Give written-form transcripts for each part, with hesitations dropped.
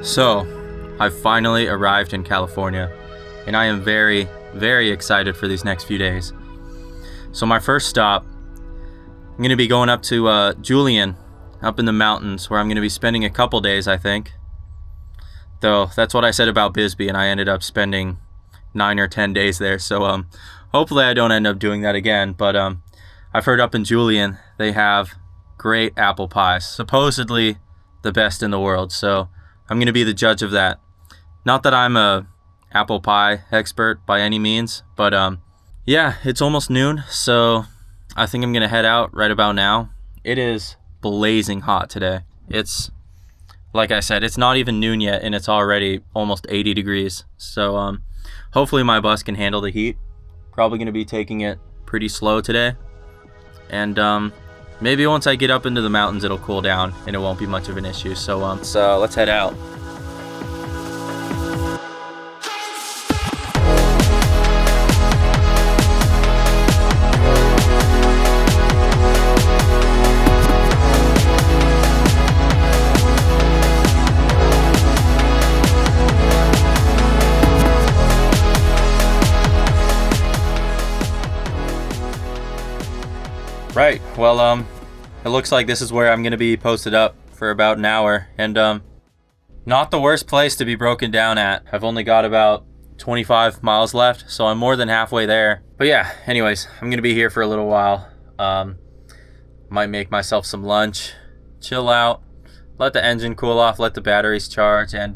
So, I've finally arrived in California, and I am very, very excited for these next few days. So my first stop, I'm going to be going up to Julian, up in the mountains, where I'm going to be spending a couple days, I think. Though, that's what I said about Bisbee, and I ended up spending 9 or 10 days there. So, hopefully I don't end up doing that again. But I've heard up in Julian, they have great apple pies. Supposedly the best in the world. So, I'm going to be the judge of that. Not that I'm a apple pie expert by any means, but yeah, it's almost noon, so I think I'm going to head out right about now. It is blazing hot today. It's, like I said, it's not even noon yet, and it's already almost 80 degrees. So hopefully my bus can handle the heat. Probably going to be taking it pretty slow today. And maybe once I get up into the mountains, it'll cool down, and it won't be much of an issue. So let's head out. Right, well, it looks like this is where I'm going to be posted up for about an hour, and not the worst place to be broken down at. I've only got about 25 miles left, so I'm more than halfway there. But yeah, anyways, I'm going to be here for a little while. Might make myself some lunch, chill out, let the engine cool off, let the batteries charge, and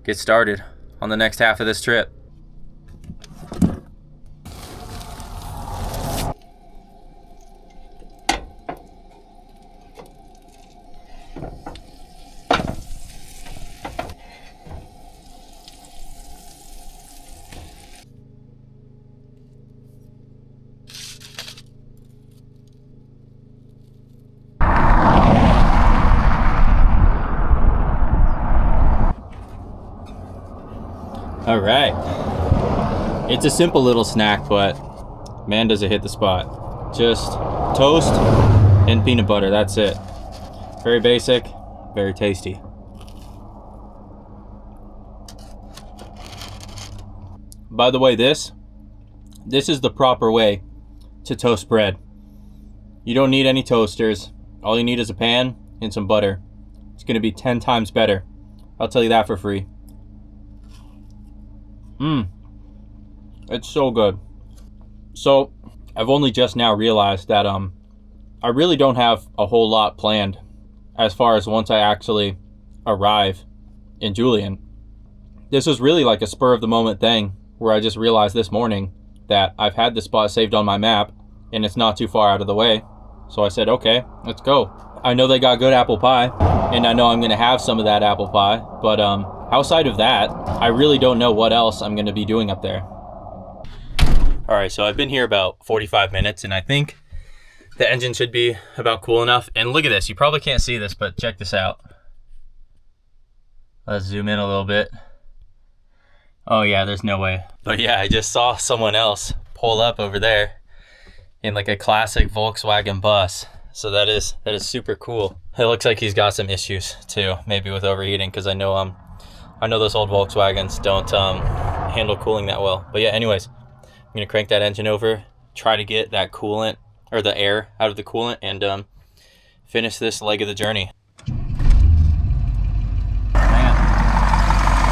get started on the next half of this trip. All right, it's a simple little snack, but man, does it hit the spot. Just toast and peanut butter, that's it. Very basic, very tasty. By the way, this is the proper way to toast bread. You don't need any toasters. All you need is a pan and some butter. It's gonna be 10 times better. I'll tell you that for free. It's so good. So, I've only just now realized that I really don't have a whole lot planned as far as once I actually arrive in Julian. This was really like a spur of the moment thing where I just realized this morning that I've had this spot saved on my map and it's not too far out of the way. So I said, okay, let's go. I know they got good apple pie, and I know I'm gonna have some of that apple pie, but outside of that, I really don't know what else I'm gonna be doing up there. All right, so I've been here about 45 minutes, and I think the engine should be about cool enough. And look at this, you probably can't see this, but check this out. Let's zoom in a little bit. Oh yeah, there's no way. But yeah, I just saw someone else pull up over there in like a classic Volkswagen bus. So that is super cool. It looks like he's got some issues too, maybe with overheating, because I know those old Volkswagens don't handle cooling that well. But yeah, anyways, I'm gonna crank that engine over, try to get that coolant or the air out of the coolant, and finish this leg of the journey. Man.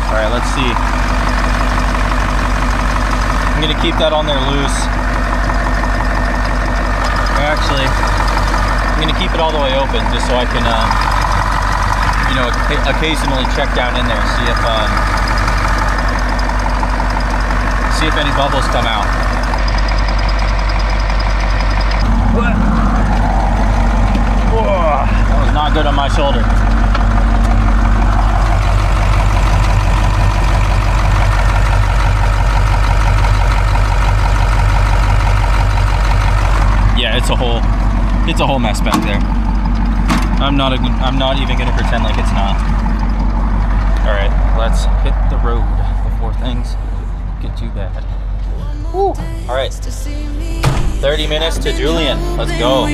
All right, let's see. I'm gonna keep that on there loose. Actually, I'm gonna keep it all the way open just so I can, occasionally check down in there, see if any bubbles come out. Whoa, that was not good on my shoulder. Yeah, it's a whole mess back there. I'm not even gonna pretend like it's not. All right, let's hit the road before things get too bad. Woo. All right, 30 minutes to Julian. Let's go.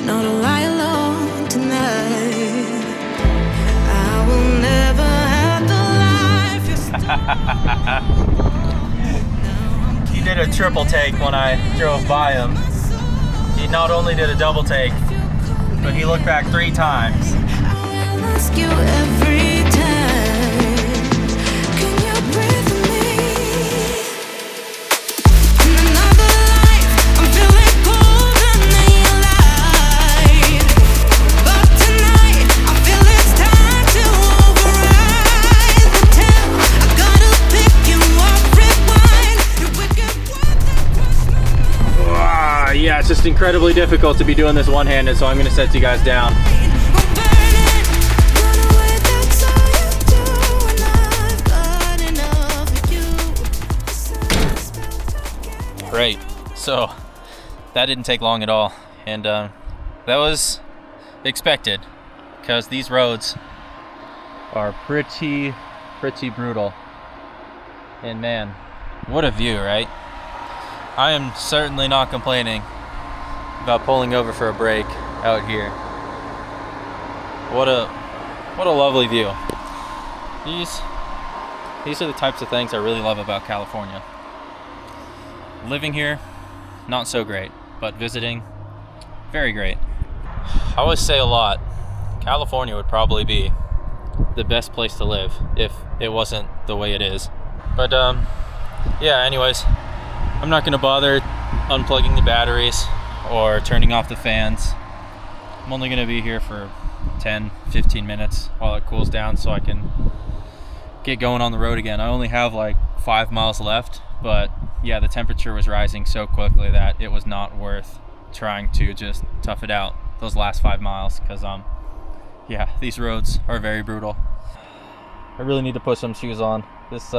Not a lie alone tonight. triple take when I drove by him. He not only did a double take, but he looked back 3 times. Yeah, it's just incredibly difficult to be doing this one-handed, so I'm gonna set you guys down. Great, so that didn't take long at all, and that was expected, because these roads are pretty brutal. And man, what a view, right? I am certainly not complaining about pulling over for a break out here. What a lovely view. These are the types of things I really love about California. Living here, not so great, but visiting, very great. I always say a lot, California would probably be the best place to live if it wasn't the way it is. But yeah, anyways, I'm not gonna bother unplugging the batteries or turning off the fans. I'm only gonna be here for 10-15 minutes while it cools down so I can get going on the road again. I only have like 5 miles left, but yeah, the temperature was rising so quickly that it was not worth trying to just tough it out those last 5 miles, because yeah, these roads are very brutal. I really need to put some shoes on. This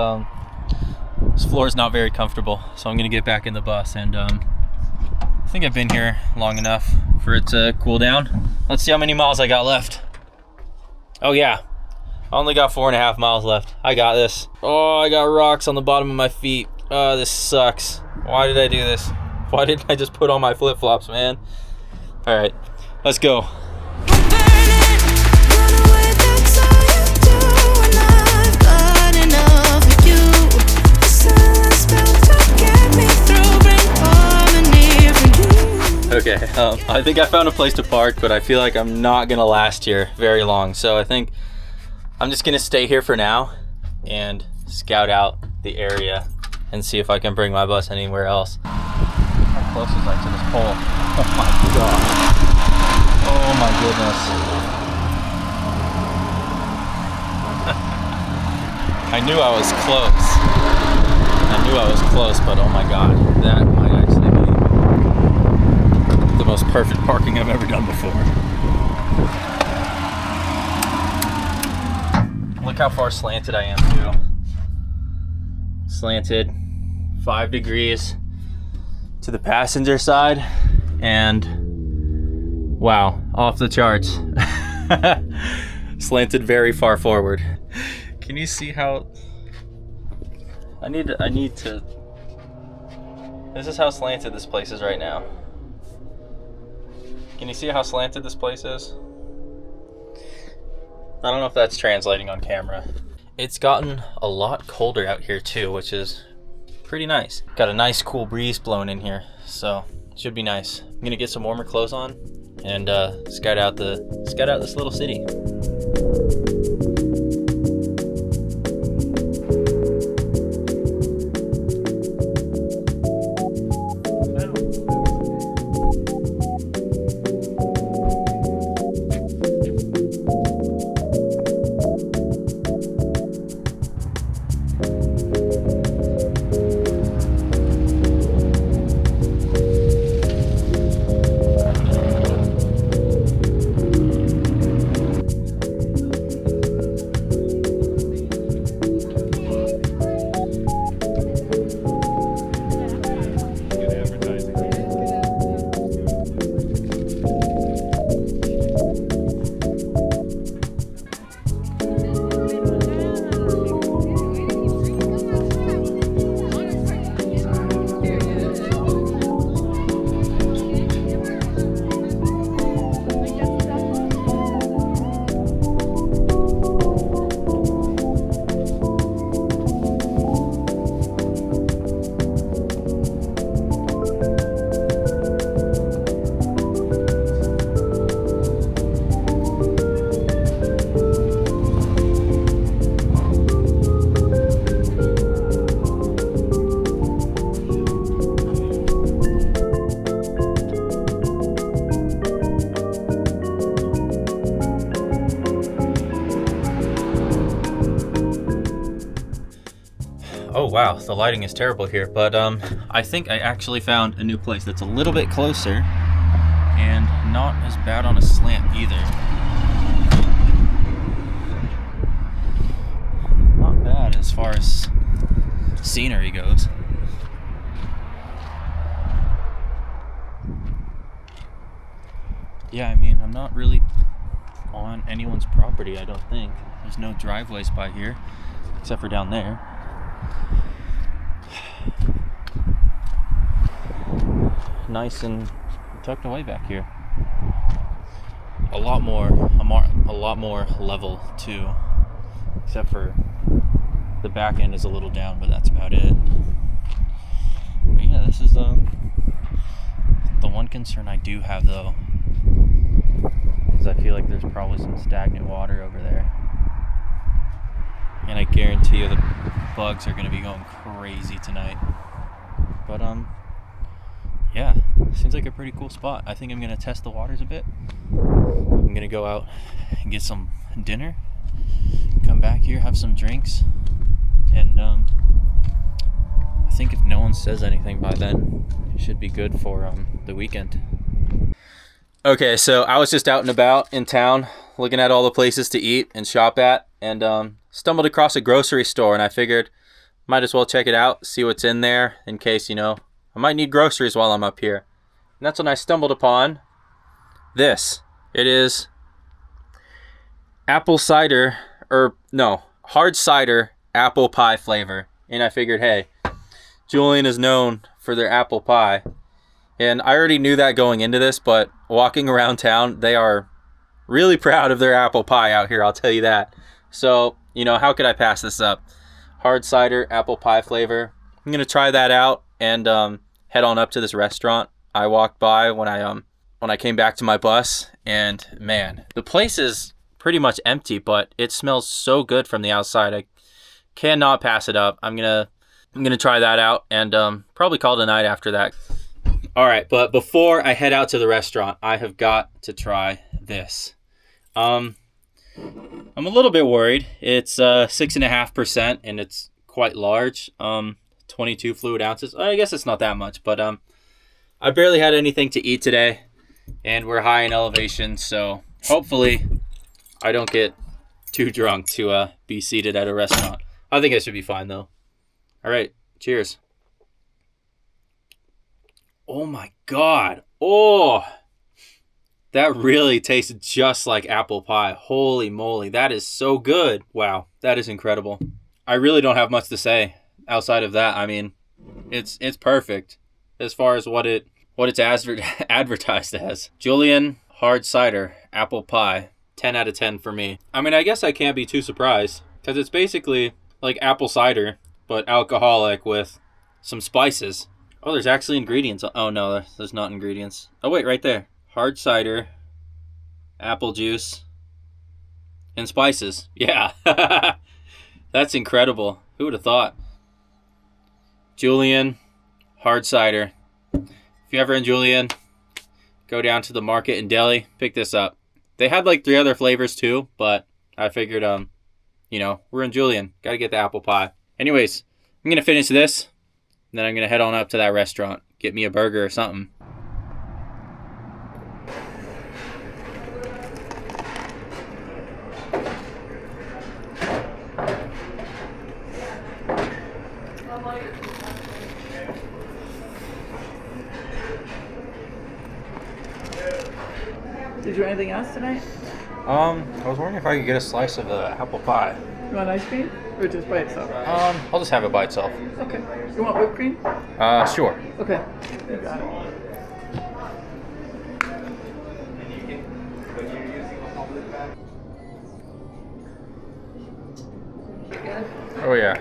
floor is not very comfortable, so I'm gonna get back in the bus, and I think I've been here long enough for it to cool down. Let's see how many miles I got left. Oh yeah, I only got 4.5 miles left. I got this. Oh, I got rocks on the bottom of my feet. This sucks. Why did I do this? Why didn't I just put on my flip-flops, man? All right, let's go. Okay, I think I found a place to park, but I feel like I'm not gonna last here very long. So I think I'm just gonna stay here for now and scout out the area and see if I can bring my bus anywhere else. How close was I to this pole? Oh my god. Oh my goodness. I knew I was close. But oh my god, that might actually be the most perfect parking I've ever done before. Look how far slanted I am too. Slanted 5 degrees to the passenger side, and wow, off the charts. Slanted very far forward. Can you see how I need to this is how slanted this place is right now. Can you see how slanted this place is? I don't know if that's translating on camera. It's gotten a lot colder out here too, which is pretty nice. Got a nice cool breeze blowing in here, so it should be nice. I'm gonna get some warmer clothes on and scout out this little city. Oh wow, the lighting is terrible here, but I think I actually found a new place that's a little bit closer and not as bad on a slant either. Not bad as far as scenery goes. Yeah, I mean, I'm not really on anyone's property, I don't think. There's no driveways by here, except for down there. Nice and tucked away back here. A lot more level too, except for the back end is a little down, but that's about it. But yeah, this is the one concern I do have though, is I feel like there's probably some stagnant water over there, and I guarantee you the bugs are going to be going crazy tonight. But yeah, seems like a pretty cool spot. I think I'm going to test the waters a bit. I'm going to go out and get some dinner, come back here, have some drinks, and I think if no one says anything by then, it should be good for the weekend. Okay, so I was just out and about in town looking at all the places to eat and shop at, and stumbled across a grocery store, and I figured might as well check it out, see what's in there in case, I might need groceries while I'm up here. And that's when I stumbled upon this. It is hard cider apple pie flavor. And I figured, hey, Julian is known for their apple pie. And I already knew that going into this, but walking around town, they are really proud of their apple pie out here, I'll tell you that. So, how could I pass this up? Hard cider apple pie flavor. I'm going to try that out and head on up to this restaurant I walked by when I came back to my bus. And man, the place is pretty much empty, but it smells so good from the outside. I cannot pass it up. I'm going to try that out and probably call it a night after that. All right, but before I head out to the restaurant, I have got to try this. I'm a little bit worried. It's 6.5% and it's quite large. 22 fluid ounces. I guess it's not that much, but I barely had anything to eat today, and we're high in elevation, so hopefully I don't get too drunk to be seated at a restaurant. I think I should be fine though. All right, cheers. Oh my God. Oh, that really tasted just like apple pie. Holy moly, that is so good. Wow, that is incredible. I really don't have much to say outside of that. I mean, it's perfect as far as what it's advertised as. Julian hard cider apple pie, 10 out of 10 for me. I mean, I guess I can't be too surprised because it's basically like apple cider, but alcoholic with some spices. Oh, there's actually ingredients. Oh, no, there's not ingredients. Oh, wait, right there. Hard cider, apple juice, and spices. Yeah. That's incredible. Who would have thought? Julian hard cider. If you're ever in Julian, go down to the market in Delhi, pick this up. They had like 3 other flavors too, but I figured, we're in Julian. Got to get the apple pie. Anyways, I'm going to finish this. Then I'm going to head on up to that restaurant. Get me a burger or something. Did you want anything else tonight? I was wondering if I could get a slice of the apple pie. You want ice cream? Or just by itself? I'll just have it by itself. Okay. You want whipped cream? Sure. Okay. You got it. Oh yeah.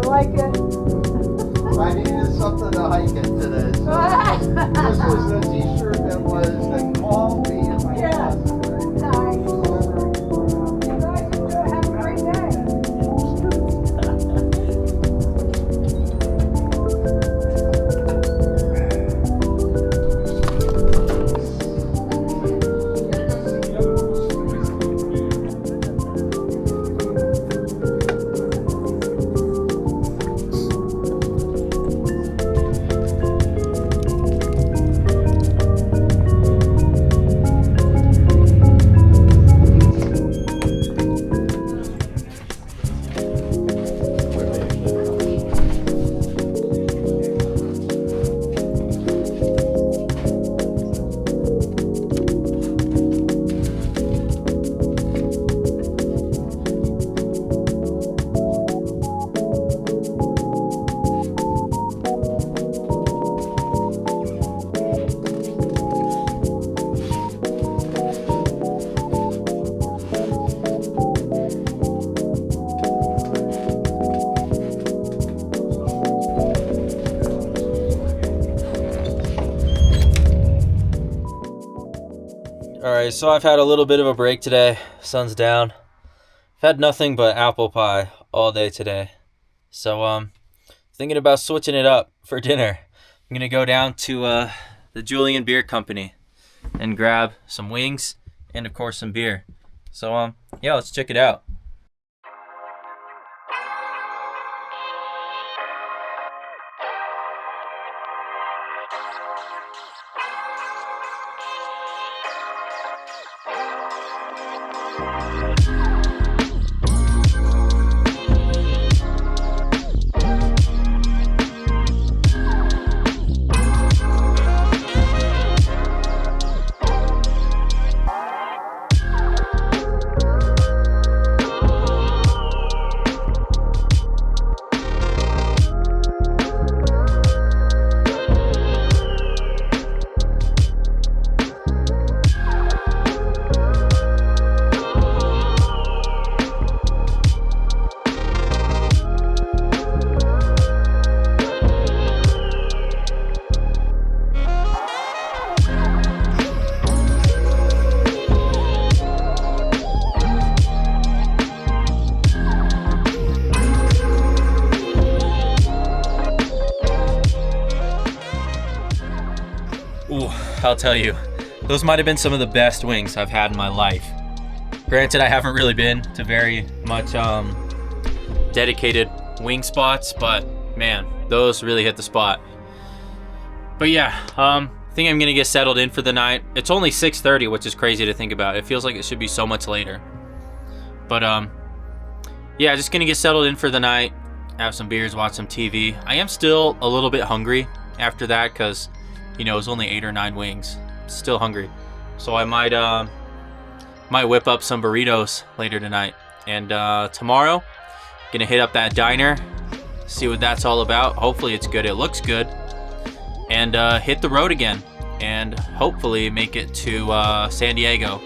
like it? I needed something to hike it today. So this was a t-shirt that was the call me in my Yeah. closet. Nice. You guys enjoy. Have a great day. Alright, so I've had a little bit of a break today. Sun's down. I've had nothing but apple pie all day today. So, thinking about switching it up for dinner. I'm gonna go down to the Julian Beer Company and grab some wings and, of course, some beer. So, yeah, let's check it out. Ooh, I'll tell you, those might have been some of the best wings I've had in my life. Granted, I haven't really been to very much dedicated wing spots, but man, those really hit the spot. But yeah, I think I'm gonna get settled in for the night. It's only 6:30, which is crazy to think about. It feels like it should be so much later. But yeah, just gonna get settled in for the night, have some beers, watch some TV. I am still a little bit hungry after that because, you know, it was only 8 or 9 wings. Still hungry. So I might whip up some burritos later tonight. And tomorrow, gonna hit up that diner, see what that's all about. Hopefully it's good. It looks good. And hit the road again. And hopefully make it to San Diego